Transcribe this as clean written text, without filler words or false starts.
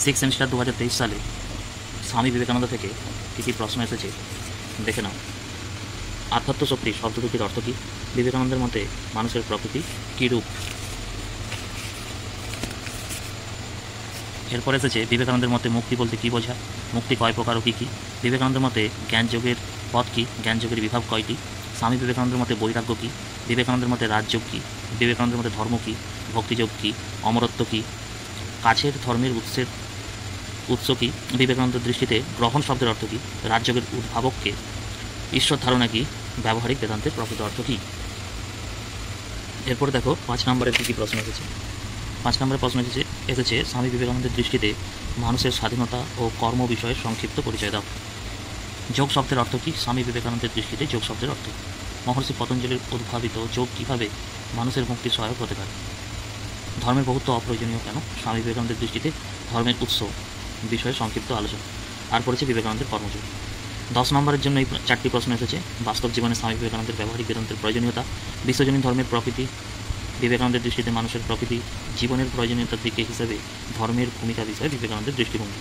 Six semester 2023 সালে স্বামী বিবেকানন্দ থেকে কী কী প্রশ্ন এসেছে দেখে নাও। আধ্যাত্ম শক্তি শব্দ দুটির অর্থ কী? বিবেকানন্দের মতে মানুষের প্রকৃতি কী রূপ? এরপর এসেছে বিবেকানন্দের মতে মুক্তি বলতে কী বোঝায়? মুক্তি কয় প্রকার ও কী কী? বিবেকানন্দের মতে জ্ঞানযোগের পথ কী? জ্ঞানযোগের বিভাগ কয়টি? স্বামী বিবেকানন্দের মতে বৈরাগ্য কী? বিবেকানন্দের মতে রাজযোগ কী? বিবেকানন্দের মতে ধর্ম কী? ভক্তিযোগ কী? অমরত্ব কী? কাছের ধর্মের উৎস কী? বিবেকানন্দের দৃষ্টিতে গ্রহণ শব্দের অর্থ কী? রাজযোগের উদ্ভাবককে? ঈশ্বর ধারণা কী? ব্যবহারিক বেদান্তের প্রকৃত অর্থ কী? এরপরে দেখো 5 নম্বরের কী কী প্রশ্ন এসেছে। 5 নম্বরের প্রশ্ন এসেছে স্বামী বিবেকানন্দের দৃষ্টিতে মানুষের স্বাধীনতা ও কর্ম বিষয়ে সংক্ষিপ্ত পরিচয় দাও। যোগ শব্দের অর্থ কী? স্বামী বিবেকানন্দের দৃষ্টিতে যোগ শব্দের অর্থ। মহর্ষি পতঞ্জলির উদ্ভাবিত যোগ কীভাবে মানুষের মুক্তি সহায়ক হতে পারে? ধর্মের বহুত্ব অপ্রয়োজনীয় কেন? স্বামী বিবেকানন্দের দৃষ্টিতে ধর্মের উৎস বিষয়ে সংক্ষিপ্ত আলোচনা। আর পড়েছে বিবেকানন্দের কর্মযোগ। 10 নম্বরের জন্য এই 4টি প্রশ্ন এসেছে। বাস্তব জীবনে স্বামী বিবেকানন্দের ব্যবহারিক বেদান্তের প্রয়োজনীয়তা, বিশ্বজনীন ধর্মের প্রকৃতি, বিবেকানন্দের দৃষ্টিতে মানুষের প্রকৃতি, জীবনের প্রয়োজনীয়তার দিকে হিসেবে ধর্মের ভূমিকা বিষয়ে বিবেকানন্দের দৃষ্টিভঙ্গি।